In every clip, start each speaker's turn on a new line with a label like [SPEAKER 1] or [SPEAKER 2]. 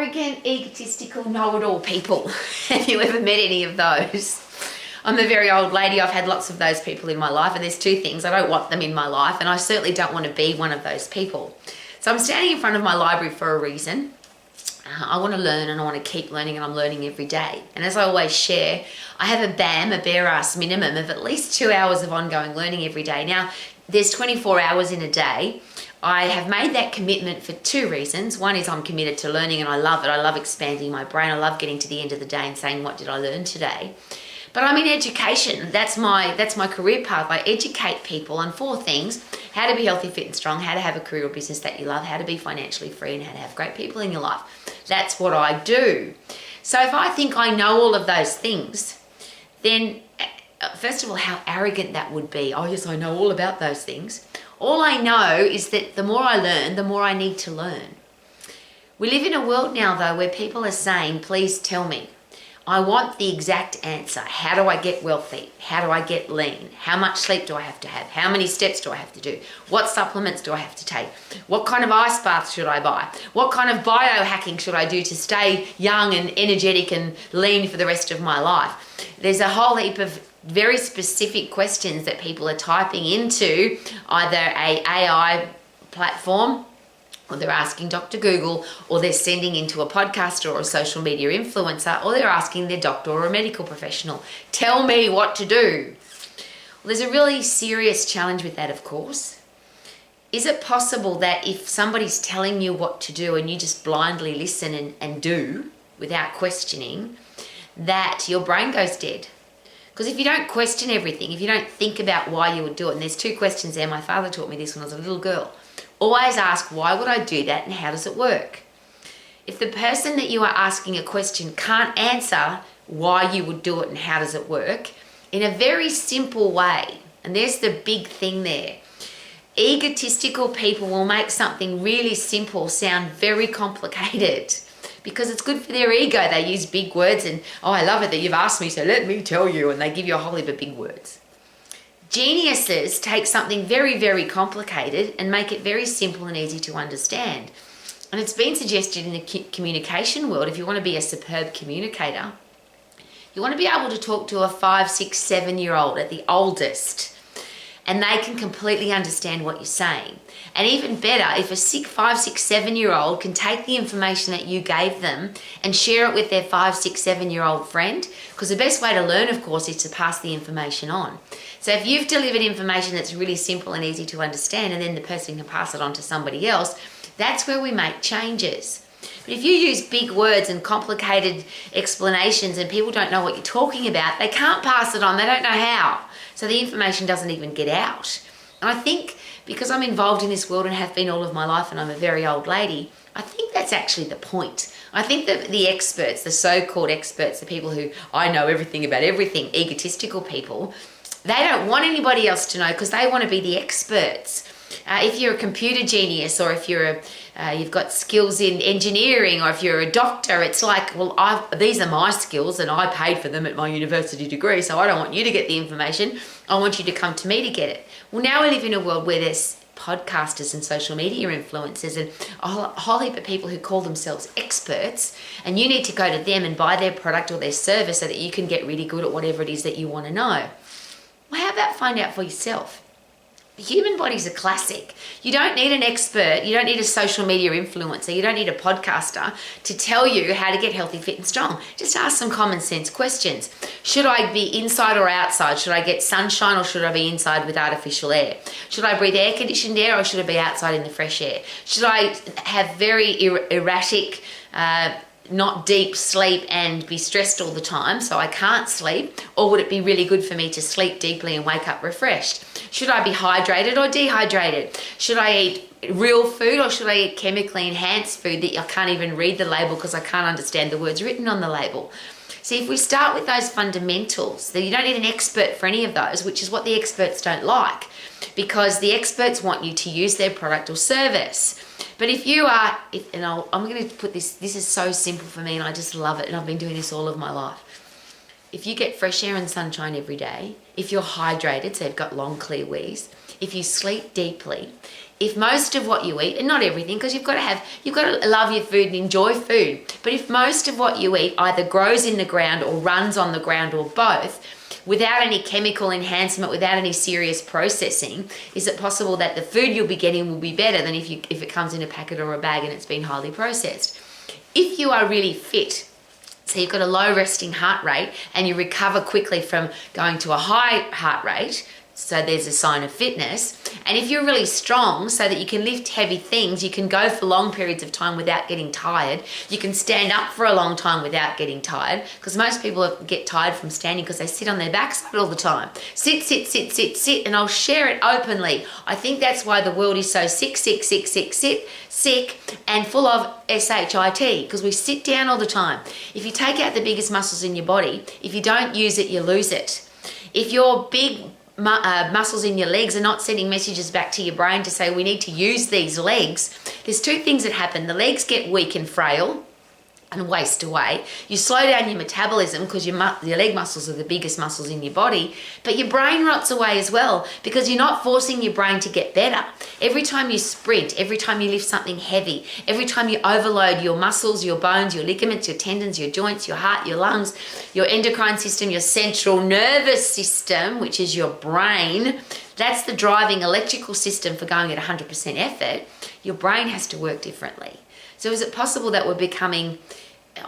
[SPEAKER 1] arrogant, egotistical, know-it-all people. Have you ever met any of those? I'm a very old lady. I've had lots of those people in my life, and there's two things. I don't want them in my life, and I certainly don't want to be one of those people. So I'm standing in front of my library for a reason. I want to learn, and I want to keep learning, and I'm learning every day. And as I always share, I have a BAM, a bare ass minimum of at least 2 hours of ongoing learning every day. Now, there's 24 hours in a day. I have made that commitment for two reasons. One is I'm committed to learning, and I love it. I love expanding my brain. I love getting to the end of the day and saying, what did I learn today? But I'm in education. That's my career path. I educate people on four things: how to be healthy, fit, and strong, how to have a career or business that you love, how to be financially free, and how to have great people in your life. That's what I do. So if I think I know all of those things, then first of all, how arrogant that would be. Oh yes, I know all about those things. All I know is that the more I learn, the more I need to learn. We live in a world now though where people are saying, please tell me. I want the exact answer. How do I get wealthy? How do I get lean? How much sleep do I have to have? How many steps do I have to do? What supplements do I have to take? What kind of ice bath should I buy? What kind of biohacking should I do to stay young and energetic and lean for the rest of my life? There's a whole heap of very specific questions that people are typing into either a AI platform, or they're asking Dr. Google, or they're sending into a podcaster or a social media influencer, or they're asking their doctor or a medical professional, tell me what to do. Well, there's a really serious challenge with that, of course. Is it possible that if somebody's telling you what to do and you just blindly listen and do without questioning, that your brain goes dead? Because if you don't question everything, if you don't think about why you would do it, and there's two questions there. My father taught me this when I was a little girl. Always ask, why would I do that and how does it work? If the person that you are asking a question can't answer why you would do it and how does it work, in a very simple way, and there's the big thing there, egotistical people will make something really simple sound very complicated because it's good for their ego. They use big words and, oh, I love it that you've asked me, so let me tell you, and they give you a whole heap of big words. Geniuses take something very, very complicated and make it very simple and easy to understand. And it's been suggested in the communication world, if you want to be a superb communicator, you want to be able to talk to a 5, 6, 7-year-old at the oldest, and they can completely understand what you're saying. And even better, if a 5, 6, 7-year-old can take the information that you gave them and share it with their 5, 6, 7-year-old friend, because the best way to learn, of course, is to pass the information on. So if you've delivered information that's really simple and easy to understand, and then the person can pass it on to somebody else, that's where we make changes. But if you use big words and complicated explanations and people don't know what you're talking about, they can't pass it on, they don't know how. So the information doesn't even get out. And I think because I'm involved in this world and have been all of my life, and I'm a very old lady, I think that's actually the point. I think that the experts, the so-called experts, the people who I know everything about everything, egotistical people, they don't want anybody else to know because they want to be the experts. If you're a computer genius, or if you've got skills in engineering, or if you're a doctor, it's like, well, these are my skills and I paid for them at my university degree, so I don't want you to get the information. I want you to come to me to get it. Well, now we live in a world where there's podcasters and social media influencers and a whole heap of people who call themselves experts, and you need to go to them and buy their product or their service so that you can get really good at whatever it is that you want to know. Well, how about find out for yourself? The human body's a classic. You don't need an expert, you don't need a social media influencer, you don't need a podcaster to tell you how to get healthy, fit and strong. Just ask some common sense questions. Should I be inside or outside? Should I get sunshine or should I be inside with artificial air? Should I breathe air conditioned air or should I be outside in the fresh air? Should I have very erratic, not deep sleep and be stressed all the time so I can't sleep? Or would it be really good for me to sleep deeply and wake up refreshed? Should I be hydrated or dehydrated? Should I eat real food or should I eat chemically enhanced food that I can't even read the label because I can't understand the words written on the label? See, if we start with those fundamentals, then you don't need an expert for any of those, which is what the experts don't like, because the experts want you to use their product or service. But if you are, I'm going to put this is so simple for me and I just love it, and I've been doing this all of my life. If you get fresh air and sunshine every day, if you're hydrated, so you've got long clear wees, if you sleep deeply, if most of what you eat, and not everything, because you've got to love your food and enjoy food, but if most of what you eat either grows in the ground or runs on the ground or both, without any chemical enhancement, without any serious processing, is it possible that the food you'll be getting will be better than if it comes in a packet or a bag and it's been highly processed? If you are really fit, so you've got a low resting heart rate and you recover quickly from going to a high heart rate, so there's a sign of fitness. And if you're really strong so that you can lift heavy things, you can go for long periods of time without getting tired, you can stand up for a long time without getting tired, because most people get tired from standing because they sit on their backside all the time. Sit, sit, sit, sit, sit, and I'll share it openly. I think that's why the world is so sick, and full of SHIT, because we sit down all the time. If you take out the biggest muscles in your body, if you don't use it, you lose it. If your big muscles in your legs are not sending messages back to your brain to say we need to use these legs, there's two things that happen. The legs get weak and frail and waste away. You slow down your metabolism because your leg muscles are the biggest muscles in your body, but your brain rots away as well because you're not forcing your brain to get better. Every time you sprint, every time you lift something heavy, every time you overload your muscles, your bones, your ligaments, your tendons, your joints, your heart, your lungs, your endocrine system, your central nervous system, which is your brain, that's the driving electrical system for going at 100% effort. Your brain has to work differently. So is it possible that we're becoming,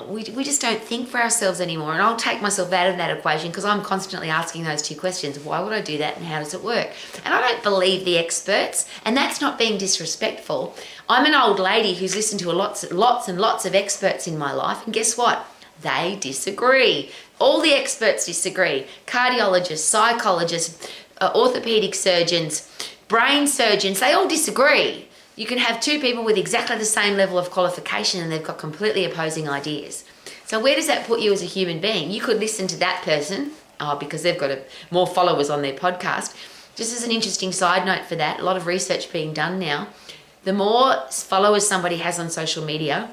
[SPEAKER 1] we just don't think for ourselves anymore? And I'll take myself out of that equation because I'm constantly asking those two questions. Why would I do that and how does it work? And I don't believe the experts, and that's not being disrespectful. I'm an old lady who's listened to lots and lots of experts in my life, and guess what? They disagree. All the experts disagree. Cardiologists, psychologists, orthopedic surgeons, brain surgeons, they all disagree. You can have two people with exactly the same level of qualification and they've got completely opposing ideas. So where does that put you as a human being? You could listen to that person because they've got more followers on their podcast. Just as an interesting side note for that, a lot of research being done now. The more followers somebody has on social media,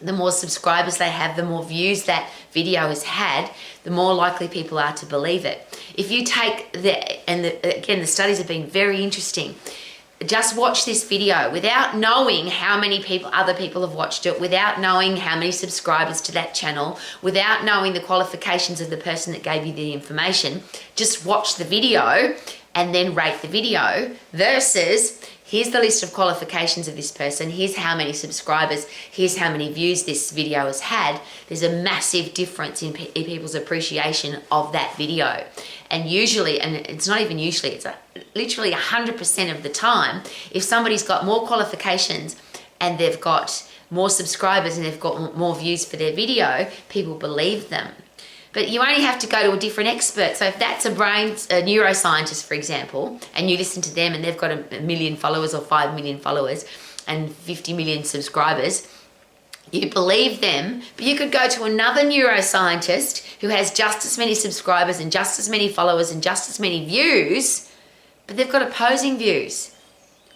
[SPEAKER 1] the more subscribers they have, the more views that video has had, the more likely people are to believe it. If you take again, the studies have been very interesting. Just watch this video without knowing how many other people have watched it, without knowing how many subscribers to that channel, without knowing the qualifications of the person that gave you the information. Just watch the video and then rate the video versus here's the list of qualifications of this person, here's how many subscribers, here's how many views this video has had. There's a massive difference in people's appreciation of that video. And usually, and it's not even usually, it's literally 100% of the time, if somebody's got more qualifications and they've got more subscribers and they've got more views for their video, people believe them. But you only have to go to a different expert. So if that's a neuroscientist, for example, and you listen to them and they've got a million followers or 5 million followers and 50 million subscribers, you believe them. But you could go to another neuroscientist who has just as many subscribers and just as many followers and just as many views, but they've got opposing views.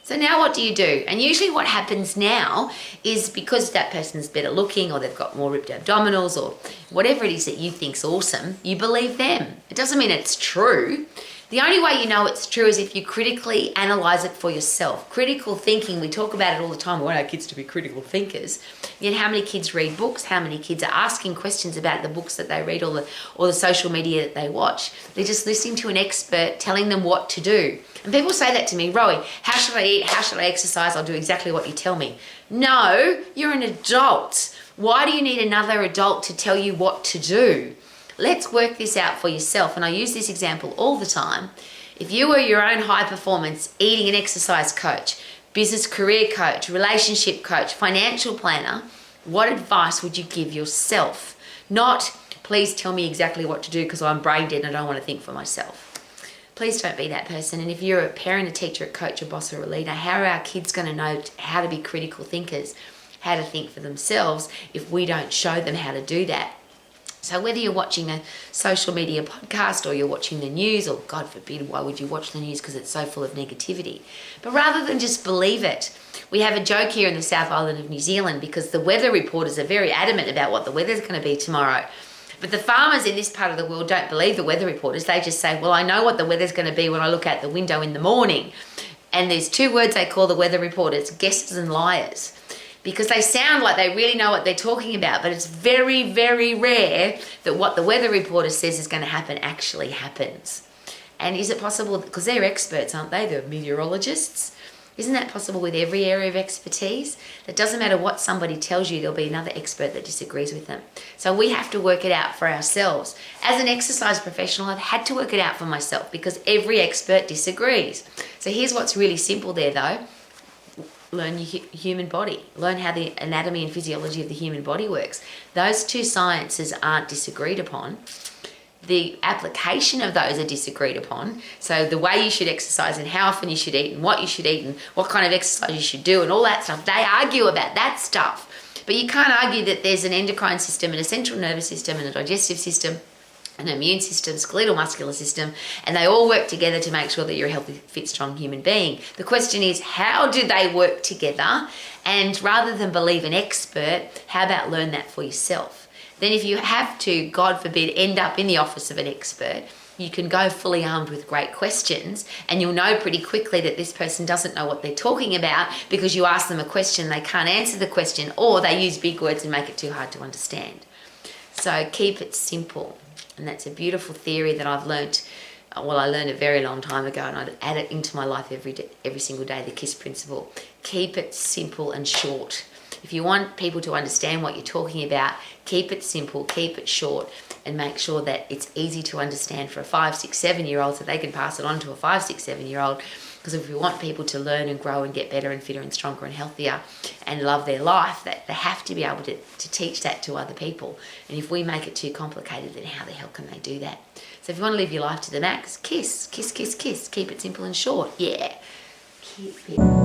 [SPEAKER 1] So now what do you do? And usually what happens now is because that person's better looking or they've got more ripped abdominals or whatever it is that you think's awesome, you believe them. It doesn't mean it's true. The only way you know it's true is if you critically analyze it for yourself. Critical thinking, we talk about it all the time. We want our kids to be critical thinkers. Yet how many kids read books? How many kids are asking questions about the books that they read or the social media that they watch? They're just listening to an expert telling them what to do. And people say that to me, Rowie, how should I eat? How should I exercise? I'll do exactly what you tell me. No, you're an adult. Why do you need another adult to tell you what to do? Let's work this out for yourself. And I use this example all the time. If you were your own high performance, eating and exercise coach, business career coach, relationship coach, financial planner, what advice would you give yourself? Not, please tell me exactly what to do because I'm brain dead and I don't want to think for myself. Please don't be that person. And if you're a parent, a teacher, a coach, a boss, or a leader, how are our kids going to know how to be critical thinkers, how to think for themselves if we don't show them how to do that? So whether you're watching a social media podcast or you're watching the news, or God forbid, why would you watch the news because it's so full of negativity? But rather than just believe it, we have a joke here in the South Island of New Zealand because the weather reporters are very adamant about what the weather's going to be tomorrow. But the farmers in this part of the world don't believe the weather reporters. They just say, well, I know what the weather's going to be when I look out the window in the morning. And there's two words they call the weather reporters: guessers and liars. Because they sound like they really know what they're talking about, but it's very, very rare that what the weather reporter says is going to happen actually happens. And is it possible, because they're experts, aren't they? They're meteorologists. Isn't that possible with every area of expertise? It doesn't matter what somebody tells you, there'll be another expert that disagrees with them. So we have to work it out for ourselves. As an exercise professional, I've had to work it out for myself because every expert disagrees. So here's what's really simple there though. Learn your human body. Learn how the anatomy and physiology of the human body works. Those two sciences aren't disagreed upon. The application of those are disagreed upon. So the way you should exercise and how often you should eat and what you should eat and what kind of exercise you should do and all that stuff, they argue about that stuff. But you can't argue that there's an endocrine system and a central nervous system and a digestive system, an immune system, skeletal muscular system, and they all work together to make sure that you're a healthy, fit, strong human being. The question is, how do they work together? And rather than believe an expert, how about learn that for yourself? Then if you have to, God forbid, end up in the office of an expert, you can go fully armed with great questions and you'll know pretty quickly that this person doesn't know what they're talking about because you ask them a question, they can't answer the question, or they use big words and make it too hard to understand. So keep it simple. And that's a beautiful theory that I've learnt. Well, I learned a very long time ago and I'd add it into my life every single day, the KISS principle. Keep it simple and short. If you want people to understand what you're talking about, keep it simple, keep it short, and make sure that it's easy to understand for a 5, 6, 7-year-old so they can pass it on to a 5, 6, 7-year-old. Because if we want people to learn and grow and get better and fitter and stronger and healthier and love their life, that they have to be able to teach that to other people. And if we make it too complicated, then how the hell can they do that? So if you want to live your life to the max, KISS, KISS, KISS, KISS. Keep it simple and short. Yeah. Keep it.